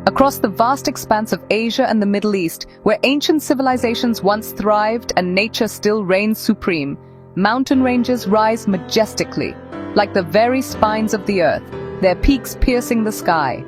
Across the vast expanse of Asia and the Middle East, where ancient civilizations once thrived and nature still reigns supreme, mountain ranges rise majestically, like the very spines of the earth, their peaks piercing the sky.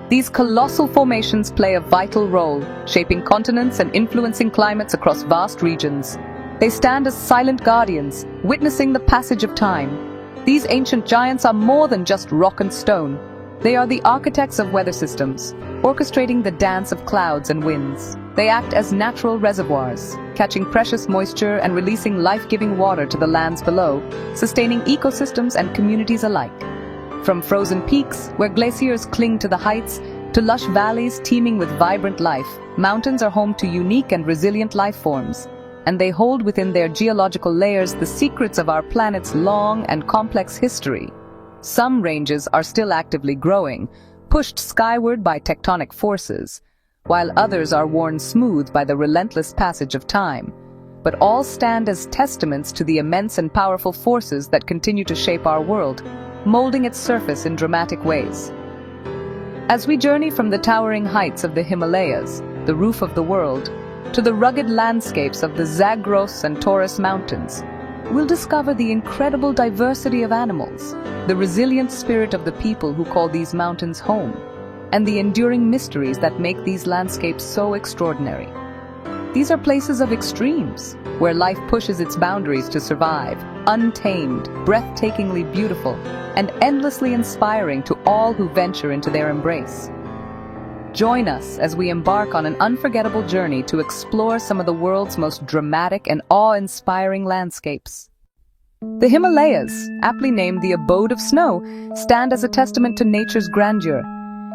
These colossal formations play a vital role, shaping continents and influencing climates across vast regions. They stand as silent guardians, witnessing the passage of time. These ancient giants are more than just rock and stone. They are the architects of weather systems, orchestrating the dance of clouds and winds. They act as natural reservoirs, catching precious moisture and releasing life-giving water to the lands below, sustaining ecosystems and communities alike. From frozen peaks, where glaciers cling to the heights, to lush valleys teeming with vibrant life, mountains are home to unique and resilient life forms, and they hold within their geological layers the secrets of our planet's long and complex history. Some ranges are still actively growing, pushed skyward by tectonic forces, while others are worn smooth by the relentless passage of time. But all stand as testaments to the immense and powerful forces that continue to shape our world, molding its surface in dramatic ways. As we journey from the towering heights of the Himalayas, the roof of the world, to the rugged landscapes of the Zagros and Taurus Mountains, we'll discover the incredible diversity of animals, the resilient spirit of the people who call these mountains home, and the enduring mysteries that make these landscapes so extraordinary. These are places of extremes, where life pushes its boundaries to survive, untamed, breathtakingly beautiful, and endlessly inspiring to all who venture into their embrace. Join us as we embark on an unforgettable journey to explore some of the world's most dramatic and awe-inspiring landscapes. The Himalayas, aptly named the abode of snow, stand as a testament to nature's grandeur.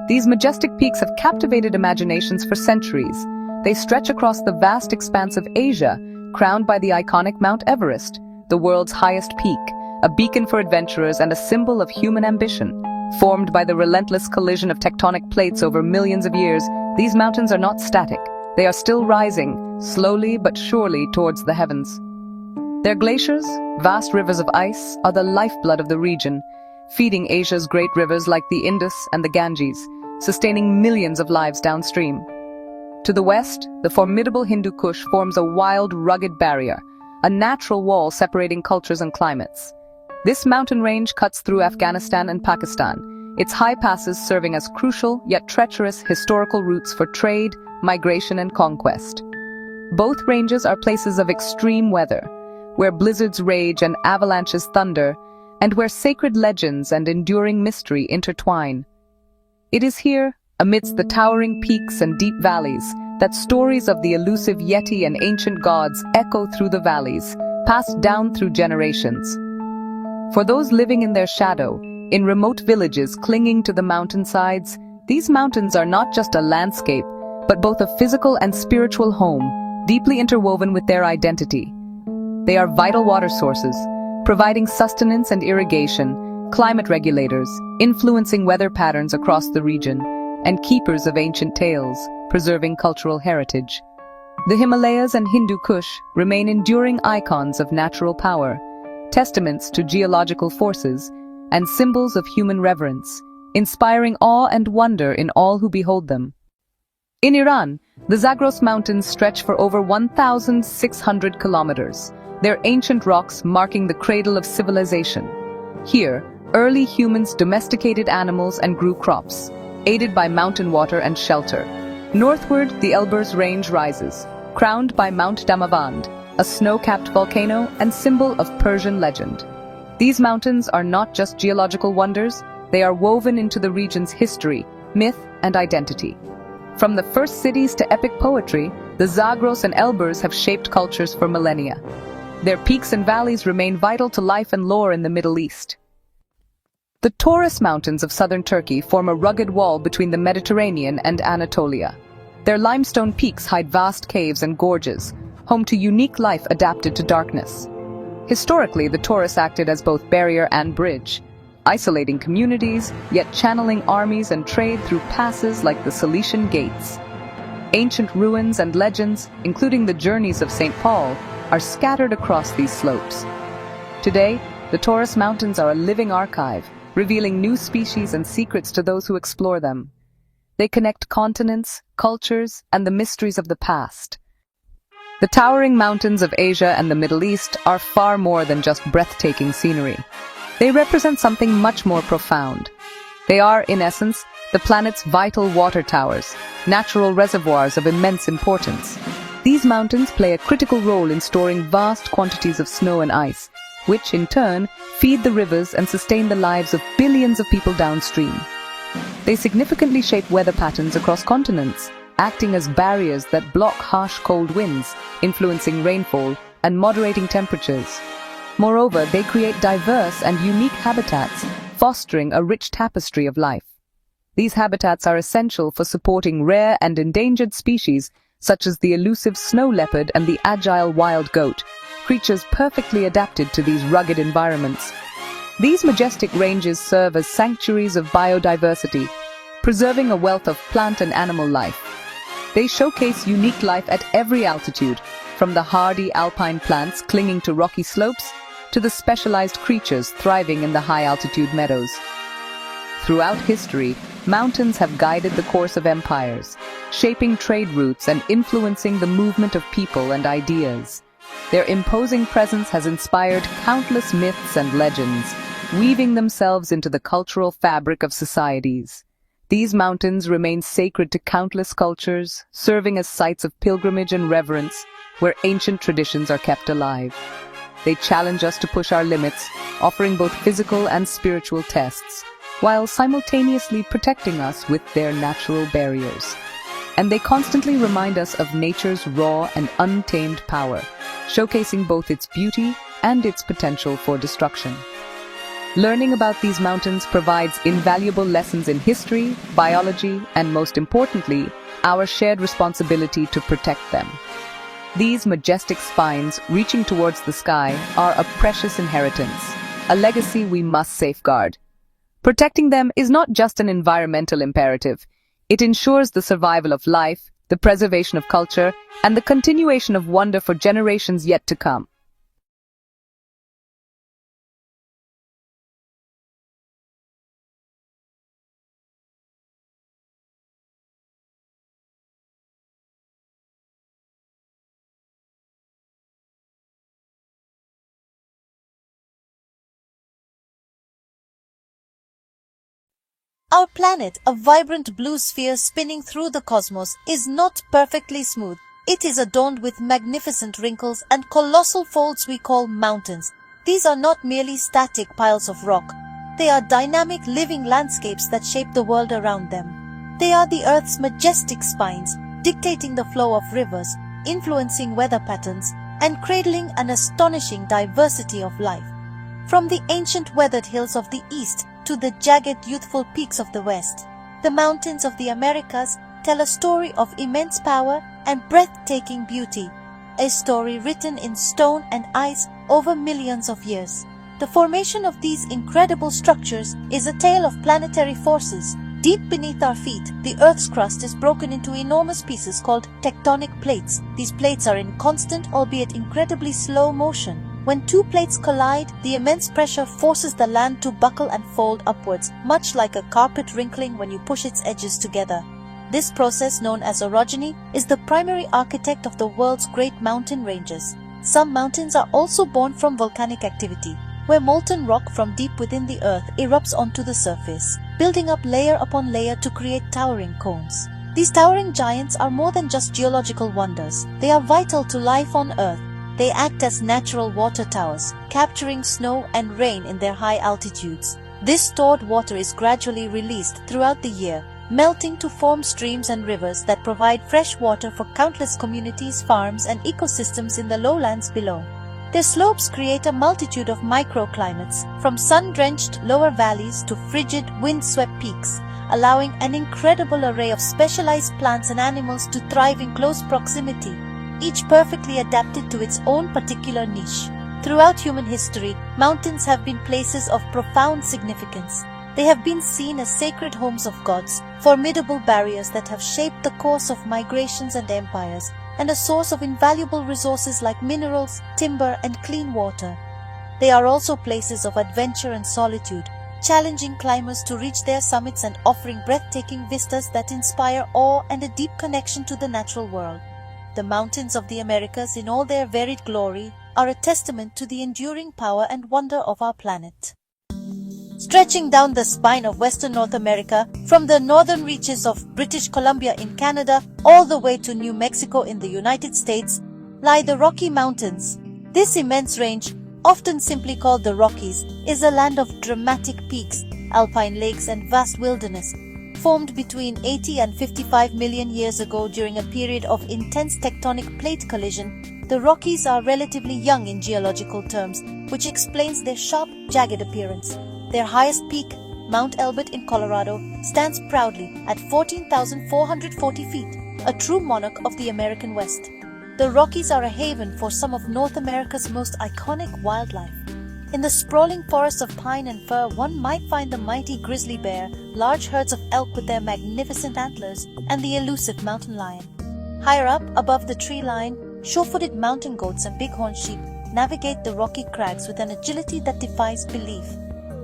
These majestic peaks have captivated imaginations for centuries. They stretch across the vast expanse of Asia, crowned by the iconic Mount Everest, the world's highest peak, a beacon for adventurers and a symbol of human ambition. Formed by the relentless collision of tectonic plates over millions of years, these mountains are not static. They are still rising, slowly but surely towards the heavens. Their glaciers, vast rivers of ice, are the lifeblood of the region, feeding Asia's great rivers like the Indus and the Ganges, sustaining millions of lives downstream. To the west, the formidable Hindu Kush forms a wild, rugged barrier, a natural wall separating cultures and climates. This mountain range cuts through Afghanistan and Pakistan, its high passes serving as crucial yet treacherous historical routes for trade, migration, and conquest. Both ranges are places of extreme weather, where blizzards rage and avalanches thunder, and where sacred legends and enduring mystery intertwine. It is here, amidst the towering peaks and deep valleys, that stories of the elusive Yeti and ancient gods echo through the valleys, passed down through generations. For those living in their shadow, in remote villages clinging to the mountainsides, these mountains are not just a landscape, but both a physical and spiritual home, deeply interwoven with their identity. They are vital water sources, providing sustenance and irrigation, climate regulators, influencing weather patterns across the region, and keepers of ancient tales, preserving cultural heritage. The Himalayas and Hindu Kush remain enduring icons of natural power, testaments to geological forces, and symbols of human reverence, inspiring awe and wonder in all who behold them. In Iran, the Zagros Mountains stretch for over 1,600 kilometers, their ancient rocks marking the cradle of civilization. Here, early humans domesticated animals and grew crops, aided by mountain water and shelter. Northward, the Elburz Range rises, crowned by Mount Damavand, a snow-capped volcano and symbol of Persian legend. These mountains are not just geological wonders, they are woven into the region's history, myth, and identity. From the first cities to epic poetry, the Zagros and Elburz have shaped cultures for millennia. Their peaks and valleys remain vital to life and lore in the Middle East. The Taurus Mountains of southern Turkey form a rugged wall between the Mediterranean and Anatolia. Their limestone peaks hide vast caves and gorges, home to unique life adapted to darkness. Historically, the Taurus acted as both barrier and bridge, isolating communities, yet channeling armies and trade through passes like the Cilician Gates. Ancient ruins and legends, including the journeys of St. Paul, are scattered across these slopes. Today, the Taurus Mountains are a living archive, revealing new species and secrets to those who explore them. They connect continents, cultures, and the mysteries of the past. The towering mountains of Asia and the Middle East are far more than just breathtaking scenery. They represent something much more profound. They are, in essence, the planet's vital water towers, natural reservoirs of immense importance. These mountains play a critical role in storing vast quantities of snow and ice, which, in turn, feed the rivers and sustain the lives of billions of people downstream. They significantly shape weather patterns across continents, acting as barriers that block harsh cold winds, influencing rainfall and moderating temperatures. Moreover, they create diverse and unique habitats, fostering a rich tapestry of life. These habitats are essential for supporting rare and endangered species such as the elusive snow leopard and the agile wild goat, creatures perfectly adapted to these rugged environments. These majestic ranges serve as sanctuaries of biodiversity, preserving a wealth of plant and animal life. They showcase unique life at every altitude, from the hardy alpine plants clinging to rocky slopes to the specialized creatures thriving in the high-altitude meadows. Throughout history, mountains have guided the course of empires, shaping trade routes and influencing the movement of people and ideas. Their imposing presence has inspired countless myths and legends, weaving themselves into the cultural fabric of societies. These mountains remain sacred to countless cultures, serving as sites of pilgrimage and reverence, where ancient traditions are kept alive. They challenge us to push our limits, offering both physical and spiritual tests, while simultaneously protecting us with their natural barriers. And they constantly remind us of nature's raw and untamed power, showcasing both its beauty and its potential for destruction. Learning about these mountains provides invaluable lessons in history, biology, and most importantly, our shared responsibility to protect them. These majestic spines, reaching towards the sky, are a precious inheritance, a legacy we must safeguard. Protecting them is not just an environmental imperative. It ensures the survival of life, the preservation of culture, and the continuation of wonder for generations yet to come. Our planet, a vibrant blue sphere spinning through the cosmos, is not perfectly smooth. It is adorned with magnificent wrinkles and colossal folds we call mountains. These are not merely static piles of rock. They are dynamic living landscapes that shape the world around them. They are the Earth's majestic spines, dictating the flow of rivers, influencing weather patterns, and cradling an astonishing diversity of life. From the ancient weathered hills of the East to the jagged youthful peaks of the West, the mountains of the Americas tell a story of immense power and breathtaking beauty, a story written in stone and ice over millions of years. The formation of these incredible structures is a tale of planetary forces. Deep beneath our feet, the Earth's crust is broken into enormous pieces called tectonic plates. These plates are in constant, albeit incredibly slow motion. When two plates collide, the immense pressure forces the land to buckle and fold upwards, much like a carpet wrinkling when you push its edges together. This process, known as orogeny, is the primary architect of the world's great mountain ranges. Some mountains are also born from volcanic activity, where molten rock from deep within the earth erupts onto the surface, building up layer upon layer to create towering cones. These towering giants are more than just geological wonders. They are vital to life on Earth. They act as natural water towers, capturing snow and rain in their high altitudes. This stored water is gradually released throughout the year, melting to form streams and rivers that provide fresh water for countless communities, farms, and ecosystems in the lowlands below. Their slopes create a multitude of microclimates, from sun-drenched lower valleys to frigid, wind-swept peaks, allowing an incredible array of specialized plants and animals to thrive in close proximity, each perfectly adapted to its own particular niche. Throughout human history, mountains have been places of profound significance. They have been seen as sacred homes of gods, formidable barriers that have shaped the course of migrations and empires, and a source of invaluable resources like minerals, timber, and clean water. They are also places of adventure and solitude, challenging climbers to reach their summits and offering breathtaking vistas that inspire awe and a deep connection to the natural world. The mountains of the Americas, in all their varied glory, are a testament to the enduring power and wonder of our planet. Stretching down the spine of Western North America, from the northern reaches of British Columbia in Canada all the way to New Mexico in the United States, lie the Rocky Mountains. This immense range, often simply called the Rockies, is a land of dramatic peaks, alpine lakes and vast wilderness, formed between 80 and 55 million years ago during a period of intense tectonic plate collision. The Rockies are relatively young in geological terms, which explains their sharp, jagged appearance. Their highest peak, Mount Elbert in Colorado, stands proudly at 14,440 feet, a true monarch of the American West. The Rockies are a haven for some of North America's most iconic wildlife. In the sprawling forests of pine and fir, one might find the mighty grizzly bear, large herds of elk with their magnificent antlers, and the elusive mountain lion. Higher up, above the tree line, sure-footed mountain goats and bighorn sheep navigate the rocky crags with an agility that defies belief.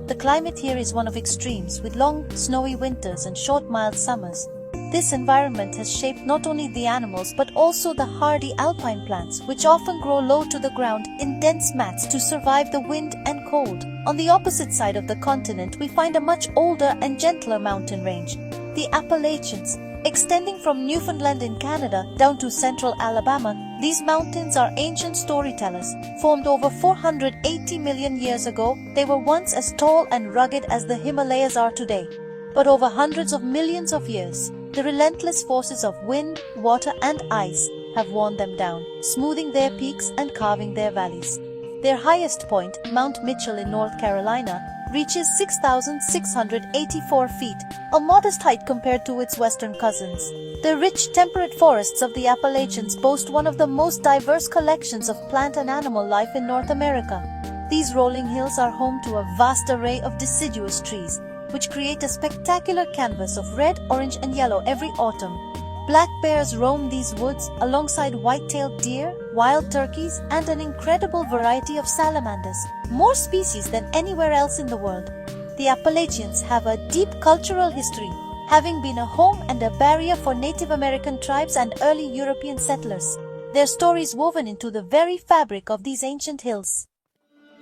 The climate here is one of extremes, with long, snowy winters and short, mild summers. This environment has shaped not only the animals but also the hardy alpine plants, which often grow low to the ground in dense mats to survive the wind and cold. On the opposite side of the continent, we find a much older and gentler mountain range, the Appalachians. Extending from Newfoundland in Canada down to central Alabama, these mountains are ancient storytellers. Formed over 480 million years ago, they were once as tall and rugged as the Himalayas are today. But over hundreds of millions of years, the relentless forces of wind, water and ice have worn them down, smoothing their peaks and carving their valleys. Their highest point, Mount Mitchell in North Carolina, reaches 6,684 feet, a modest height compared to its western cousins. The rich temperate forests of the Appalachians boast one of the most diverse collections of plant and animal life in North America. These rolling hills are home to a vast array of deciduous trees, which create a spectacular canvas of red, orange and yellow every autumn. Black bears roam these woods alongside white-tailed deer, wild turkeys, and an incredible variety of salamanders, more species than anywhere else in the world. The Appalachians have a deep cultural history, having been a home and a barrier for Native American tribes and early European settlers. Their stories woven into the very fabric of these ancient hills.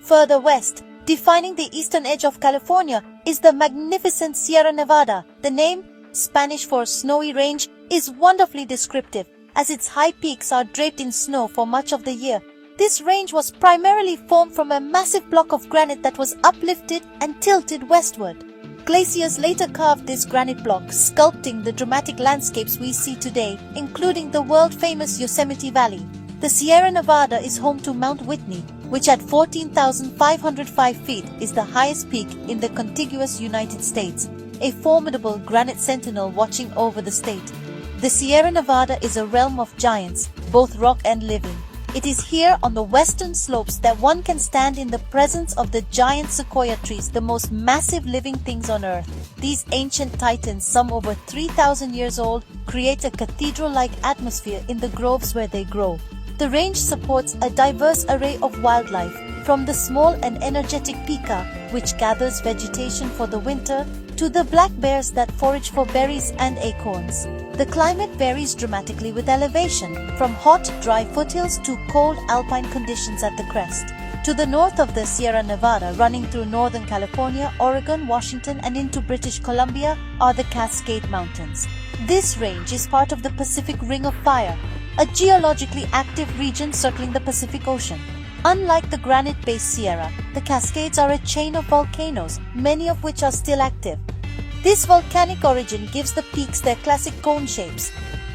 Further west, defining the eastern edge of California, is the magnificent Sierra Nevada. The name, Spanish for snowy range, is wonderfully descriptive, as its high peaks are draped in snow for much of the year. This range was primarily formed from a massive block of granite that was uplifted and tilted westward. Glaciers later carved this granite block, sculpting the dramatic landscapes we see today, including the world-famous Yosemite Valley. The Sierra Nevada is home to Mount Whitney, which at 14,505 feet is the highest peak in the contiguous United States, a formidable granite sentinel watching over the state. The Sierra Nevada is a realm of giants, both rock and living. It is here on the western slopes that one can stand in the presence of the giant sequoia trees, the most massive living things on Earth. These ancient titans, some over 3,000 years old, create a cathedral-like atmosphere in the groves where they grow. The range supports a diverse array of wildlife, from the small and energetic pika, which gathers vegetation for the winter, to the black bears that forage for berries and acorns. The climate varies dramatically with elevation, from hot, dry foothills to cold alpine conditions at the crest. To the north of the Sierra Nevada, running through northern California, Oregon, Washington and into British Columbia, are the Cascade Mountains. This range is part of the Pacific Ring of Fire, a geologically active region circling the Pacific Ocean. Unlike the granite-based Sierra, the Cascades are a chain of volcanoes, many of which are still active. This volcanic origin gives the peaks their classic cone shapes.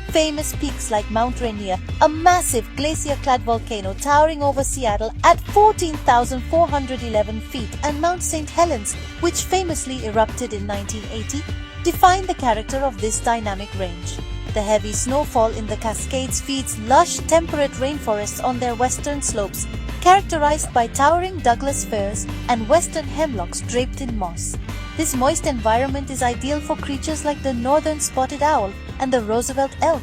Famous peaks like Mount Rainier, a massive glacier-clad volcano towering over Seattle at 14,411 feet, and Mount St. Helens, which famously erupted in 1980, define the character of this dynamic range. The heavy snowfall in the Cascades feeds lush, temperate rainforests on their western slopes, characterized by towering Douglas firs and western hemlocks draped in moss. This moist environment is ideal for creatures like the northern spotted owl and the Roosevelt elk.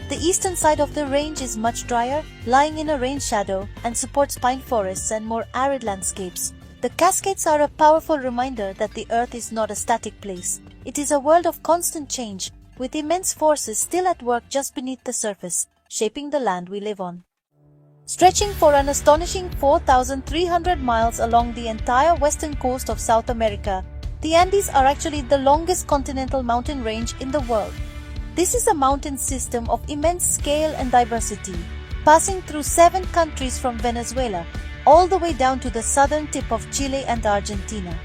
The eastern side of the range is much drier, lying in a rain shadow, and supports pine forests and more arid landscapes. The Cascades are a powerful reminder that the Earth is not a static place. It is a world of constant change, with immense forces still at work just beneath the surface, shaping the land we live on. Stretching for an astonishing 4,300 miles along the entire western coast of South America, the Andes are actually the longest continental mountain range in the world. This is a mountain system of immense scale and diversity, passing through 7 countries from Venezuela all the way down to the southern tip of Chile and Argentina.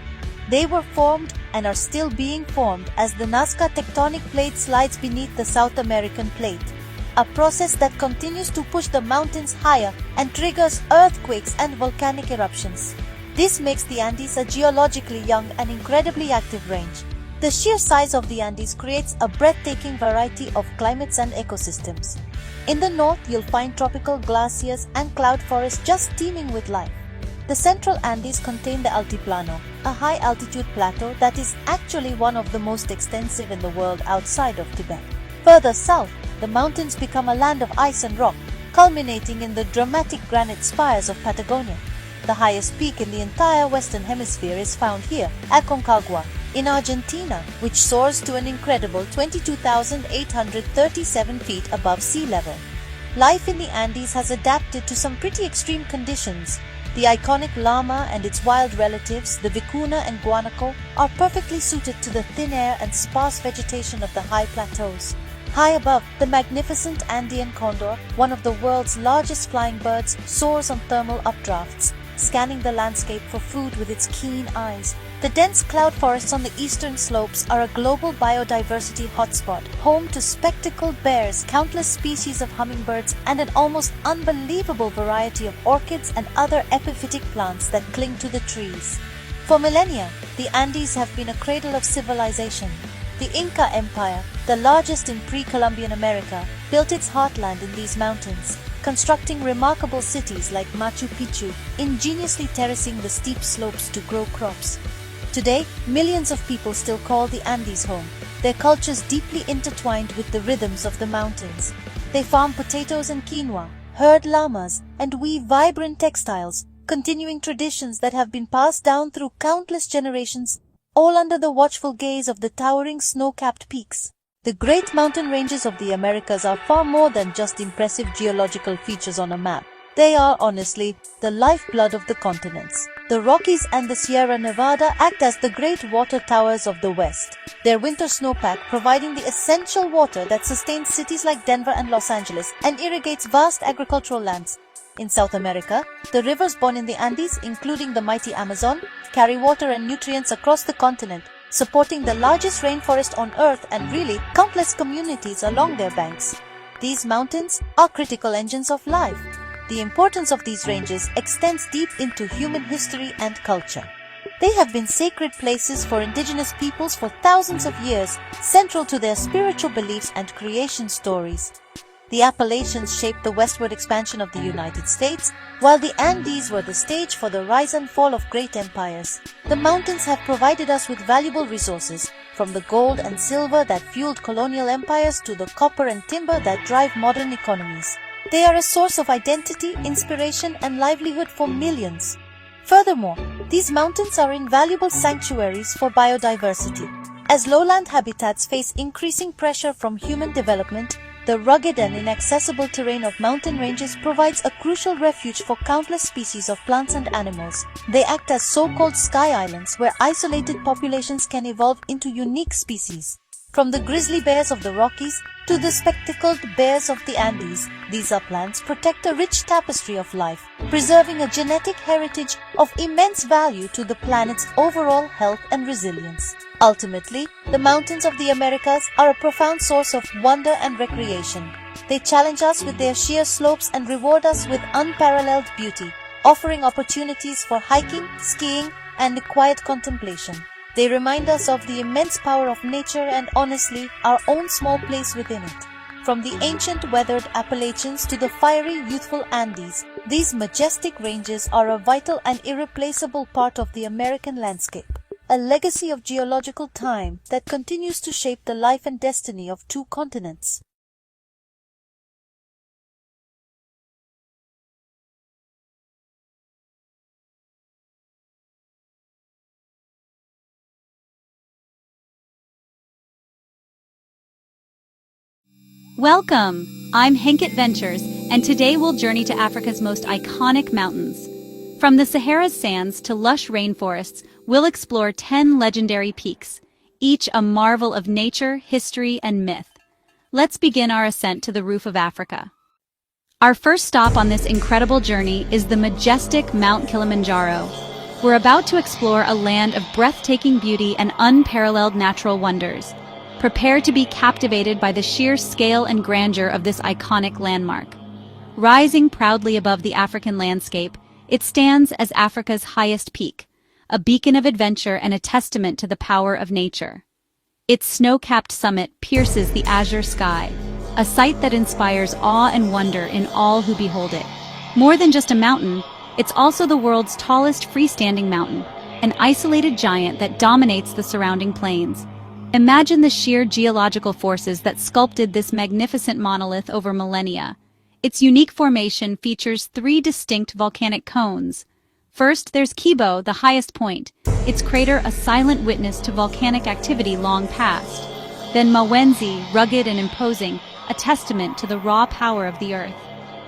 They were formed and are still being formed as the Nazca tectonic plate slides beneath the South American plate, a process that continues to push the mountains higher and triggers earthquakes and volcanic eruptions. This makes the Andes a geologically young and incredibly active range. The sheer size of the Andes creates a breathtaking variety of climates and ecosystems. In the north, you'll find tropical glaciers and cloud forests just teeming with life. The central Andes contain the Altiplano, a high-altitude plateau that is actually one of the most extensive in the world outside of Tibet. Further south, the mountains become a land of ice and rock, culminating in the dramatic granite spires of Patagonia. The highest peak in the entire Western Hemisphere is found here, Aconcagua, in Argentina, which soars to an incredible 22,837 feet above sea level. Life in the Andes has adapted to some pretty extreme conditions. The iconic llama and its wild relatives, the vicuna and guanaco, are perfectly suited to the thin air and sparse vegetation of the high plateaus. High above, the magnificent Andean condor, one of the world's largest flying birds, soars on thermal updrafts, scanning the landscape for food with its keen eyes. The dense cloud forests on the eastern slopes are a global biodiversity hotspot, home to spectacled bears, countless species of hummingbirds, and an almost unbelievable variety of orchids and other epiphytic plants that cling to the trees. For millennia, the Andes have been a cradle of civilization. The Inca Empire, the largest in pre-Columbian America, built its heartland in these mountains, constructing remarkable cities like Machu Picchu, ingeniously terracing the steep slopes to grow crops. Today, millions of people still call the Andes home, their cultures deeply intertwined with the rhythms of the mountains. They farm potatoes and quinoa, herd llamas, and weave vibrant textiles, continuing traditions that have been passed down through countless generations, all under the watchful gaze of the towering snow-capped peaks. The great mountain ranges of the Americas are far more than just impressive geological features on a map. They are, honestly, the lifeblood of the continents. The Rockies and the Sierra Nevada act as the great water towers of the West, their winter snowpack providing the essential water that sustains cities like Denver and Los Angeles and irrigates vast agricultural lands. In South America, the rivers born in the Andes, including the mighty Amazon, carry water and nutrients across the continent, supporting the largest rainforest on Earth and really countless communities along their banks. These mountains are critical engines of life. The importance of these ranges extends deep into human history and culture. They have been sacred places for indigenous peoples for thousands of years, central to their spiritual beliefs and creation stories. The Appalachians shaped the westward expansion of the United States, while the Andes were the stage for the rise and fall of great empires. The mountains have provided us with valuable resources, from the gold and silver that fueled colonial empires to the copper and timber that drive modern economies. They are a source of identity, inspiration, and livelihood for millions. Furthermore, these mountains are invaluable sanctuaries for biodiversity. As lowland habitats face increasing pressure from human development, the rugged and inaccessible terrain of mountain ranges provides a crucial refuge for countless species of plants and animals. They act as so-called sky islands where isolated populations can evolve into unique species. From the grizzly bears of the Rockies to the spectacled bears of the Andes, these uplands protect a rich tapestry of life, preserving a genetic heritage of immense value to the planet's overall health and resilience. Ultimately, the mountains of the Americas are a profound source of wonder and recreation. They challenge us with their sheer slopes and reward us with unparalleled beauty, offering opportunities for hiking, skiing, and quiet contemplation. They remind us of the immense power of nature and, honestly, our own small place within it. From the ancient weathered Appalachians to the fiery youthful Andes, these majestic ranges are a vital and irreplaceable part of the American landscape, a legacy of geological time that continues to shape the life and destiny of two continents. Welcome! I'm Henket Ventures, and today we'll journey to Africa's most iconic mountains. From the Sahara's sands to lush rainforests, we'll explore 10 legendary peaks, each a marvel of nature, history, and myth. Let's begin our ascent to the roof of Africa. Our first stop on this incredible journey is the majestic Mount Kilimanjaro. We're about to explore a land of breathtaking beauty and unparalleled natural wonders. Prepare to be captivated by the sheer scale and grandeur of this iconic landmark. Rising proudly above the African landscape, it stands as Africa's highest peak, a beacon of adventure and a testament to the power of nature. Its snow-capped summit pierces the azure sky, a sight that inspires awe and wonder in all who behold it. More than just a mountain, it's also the world's tallest freestanding mountain, an isolated giant that dominates the surrounding plains. Imagine the sheer geological forces that sculpted this magnificent monolith over millennia. Its unique formation features 3 distinct volcanic cones. First, there's Kibo, the highest point, its crater a silent witness to volcanic activity long past. Then Mawenzi, rugged and imposing, a testament to the raw power of the earth.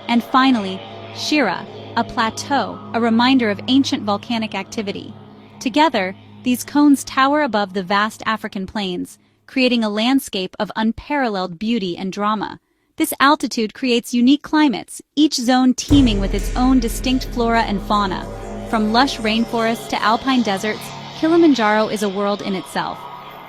And finally, Shira, a plateau, a reminder of ancient volcanic activity. Together, these cones tower above the vast African plains, creating a landscape of unparalleled beauty and drama. This altitude creates unique climates, each zone teeming with its own distinct flora and fauna. From lush rainforests to alpine deserts, Kilimanjaro is a world in itself.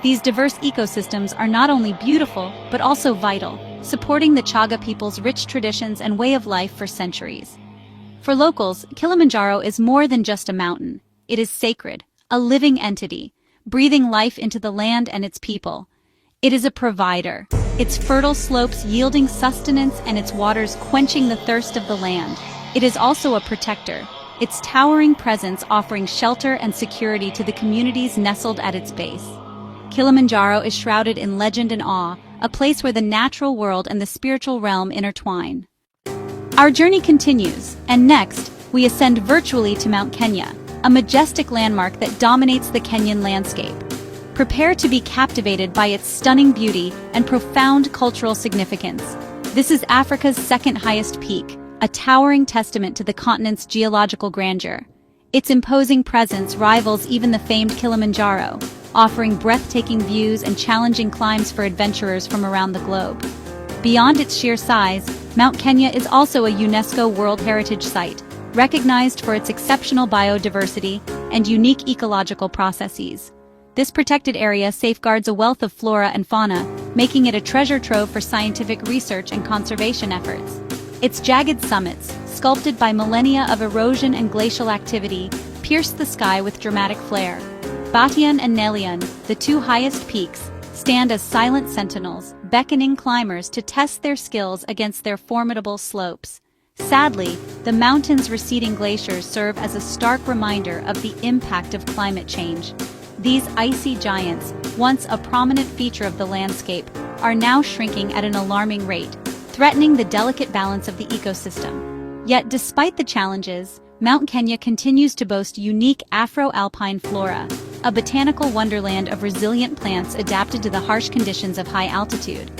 These diverse ecosystems are not only beautiful, but also vital, supporting the Chaga people's rich traditions and way of life for centuries. For locals, Kilimanjaro is more than just a mountain. It is sacred, a living entity, breathing life into the land and its people. It is a provider, its fertile slopes yielding sustenance and its waters quenching the thirst of the land. It is also a protector, its towering presence offering shelter and security to the communities nestled at its base. Kilimanjaro is shrouded in legend and awe, a place where the natural world and the spiritual realm intertwine. Our journey continues, and next, we ascend virtually to Mount Kenya, a majestic landmark that dominates the Kenyan landscape. Prepare to be captivated by its stunning beauty and profound cultural significance. This is Africa's second highest peak, a towering testament to the continent's geological grandeur. Its imposing presence rivals even the famed Kilimanjaro, offering breathtaking views and challenging climbs for adventurers from around the globe. Beyond its sheer size, Mount Kenya is also a UNESCO World Heritage Site, recognized for its exceptional biodiversity and unique ecological processes. This protected area safeguards a wealth of flora and fauna, making it a treasure trove for scientific research and conservation efforts. Its jagged summits, sculpted by millennia of erosion and glacial activity, pierce the sky with dramatic flair. Batian and Nelion, the 2 highest peaks, stand as silent sentinels, beckoning climbers to test their skills against their formidable slopes. Sadly, the mountain's receding glaciers serve as a stark reminder of the impact of climate change. These icy giants, once a prominent feature of the landscape, are now shrinking at an alarming rate, threatening the delicate balance of the ecosystem. Yet despite the challenges, Mount Kenya continues to boast unique Afro-alpine flora, a botanical wonderland of resilient plants adapted to the harsh conditions of high altitude.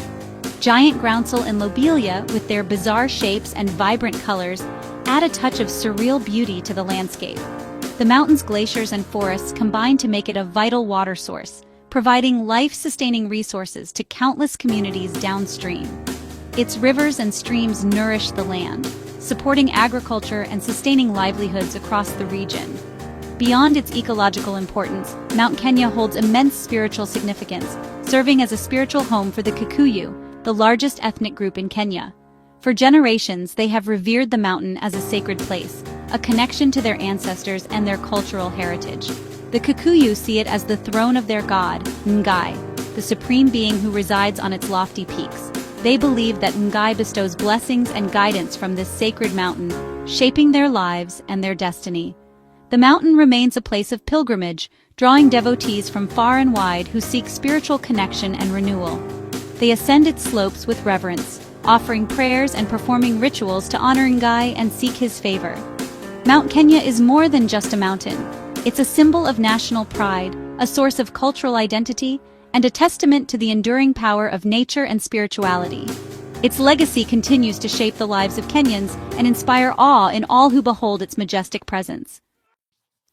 Giant groundsel and lobelia, with their bizarre shapes and vibrant colors, add a touch of surreal beauty to the landscape. The mountain's glaciers and forests combine to make it a vital water source, providing life-sustaining resources to countless communities downstream. Its rivers and streams nourish the land, supporting agriculture and sustaining livelihoods across the region. Beyond its ecological importance, Mount Kenya holds immense spiritual significance, serving as a spiritual home for the Kikuyu, the largest ethnic group in Kenya. For generations, they have revered the mountain as a sacred place, a connection to their ancestors and their cultural heritage. The Kikuyu see it as the throne of their god, Ngai, the supreme being who resides on its lofty peaks. They believe that Ngai bestows blessings and guidance from this sacred mountain, shaping their lives and their destiny. The mountain remains a place of pilgrimage, drawing devotees from far and wide who seek spiritual connection and renewal. They ascend its slopes with reverence, offering prayers and performing rituals to honor Ngai and seek his favor. Mount Kenya is more than just a mountain. It's a symbol of national pride, a source of cultural identity, and a testament to the enduring power of nature and spirituality. Its legacy continues to shape the lives of Kenyans and inspire awe in all who behold its majestic presence.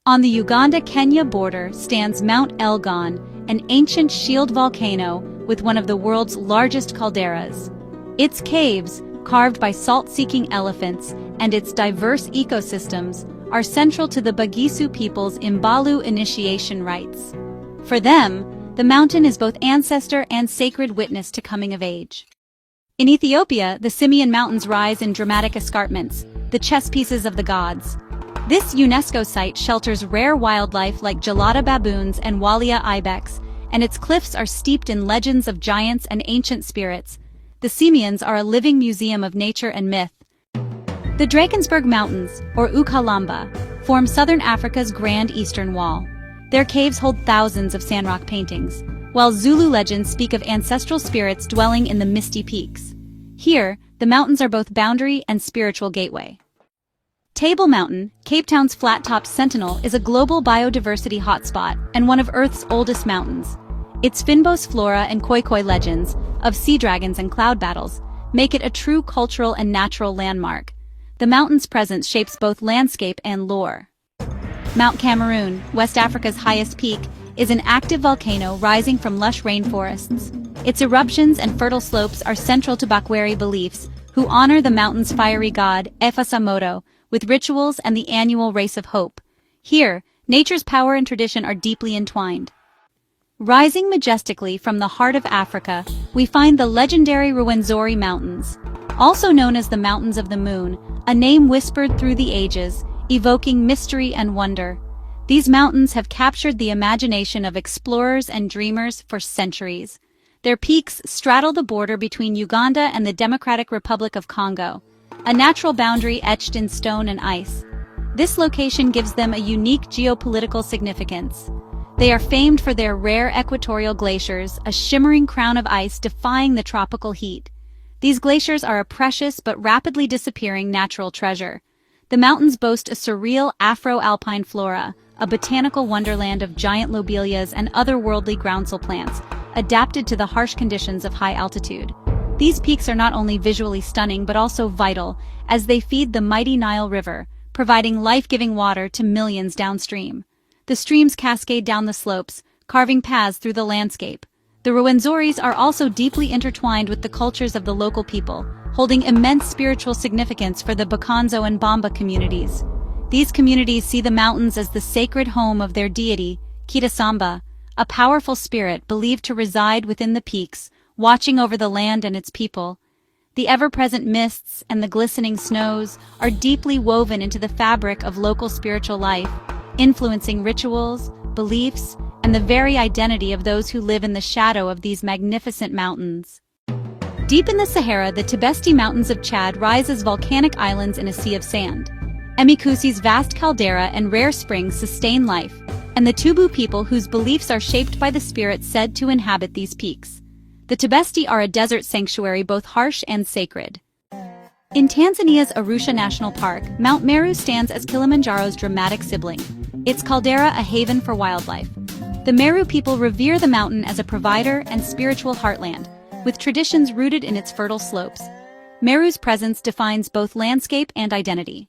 On the Uganda-Kenya border stands Mount Elgon, an ancient shield volcano with one of the world's largest calderas. Its caves, carved by salt-seeking elephants, and its diverse ecosystems are central to the Bagisu people's Imbalu initiation rites. For them, the mountain is both ancestor and sacred witness to coming of age. In Ethiopia, the Simien Mountains rise in dramatic escarpments, the chess pieces of the gods. This UNESCO site shelters rare wildlife like gelada baboons and walia ibex, and its cliffs are steeped in legends of giants and ancient spirits. The Simiens are a living museum of nature and myth. The Drakensberg Mountains, or Ukalamba, form southern Africa's Grand Eastern Wall. Their caves hold thousands of sandrock paintings, while Zulu legends speak of ancestral spirits dwelling in the misty peaks. Here, the mountains are both boundary and spiritual gateway. Table Mountain, Cape Town's flat-topped sentinel, is a global biodiversity hotspot and one of Earth's oldest mountains. Its Finbos flora and Khoikhoi legends, of sea dragons and cloud battles, make it a true cultural and natural landmark. The mountain's presence shapes both landscape and lore. Mount Cameroon, West Africa's highest peak, is an active volcano rising from lush rainforests. Its eruptions and fertile slopes are central to Bakweri beliefs, who honor the mountain's fiery god, Efasamoto, with rituals and the annual Race of Hope. Here, nature's power and tradition are deeply entwined. Rising majestically from the heart of Africa, we find the legendary Rwenzori Mountains, also known as the Mountains of the Moon, a name whispered through the ages, evoking mystery and wonder. These mountains have captured the imagination of explorers and dreamers for centuries. Their peaks straddle the border between Uganda and the Democratic Republic of Congo, a natural boundary etched in stone and ice. This location gives them a unique geopolitical significance. They are famed for their rare equatorial glaciers, a shimmering crown of ice defying the tropical heat. These glaciers are a precious but rapidly disappearing natural treasure. The mountains boast a surreal Afro-alpine flora, a botanical wonderland of giant lobelias and otherworldly groundsel plants, adapted to the harsh conditions of high altitude. These peaks are not only visually stunning but also vital, as they feed the mighty Nile River, providing life-giving water to millions downstream. The streams cascade down the slopes, carving paths through the landscape. The Rwenzoris are also deeply intertwined with the cultures of the local people, holding immense spiritual significance for the Bakonzo and Bamba communities. These communities see the mountains as the sacred home of their deity, Kitasamba, a powerful spirit believed to reside within the peaks, watching over the land and its people. The ever-present mists and the glistening snows are deeply woven into the fabric of local spiritual life, influencing rituals, beliefs, and the very identity of those who live in the shadow of these magnificent mountains. Deep in the Sahara, the Tibesti Mountains of Chad rise as volcanic islands in a sea of sand. Emikusi's vast caldera and rare springs sustain life, and the Tubu people whose beliefs are shaped by the spirits said to inhabit these peaks. The Tibesti are a desert sanctuary both harsh and sacred. In Tanzania's Arusha National Park, Mount Meru stands as Kilimanjaro's dramatic sibling, its caldera a haven for wildlife. The Meru people revere the mountain as a provider and spiritual heartland, with traditions rooted in its fertile slopes. Meru's presence defines both landscape and identity.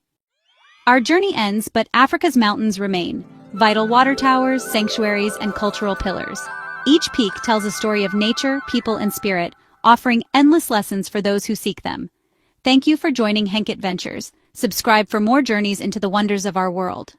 Our journey ends, but Africa's mountains remain, vital water towers, sanctuaries, and cultural pillars. Each peak tells a story of nature, people, and spirit, offering endless lessons for those who seek them. Thank you for joining Henket Ventures. Subscribe for more journeys into the wonders of our world.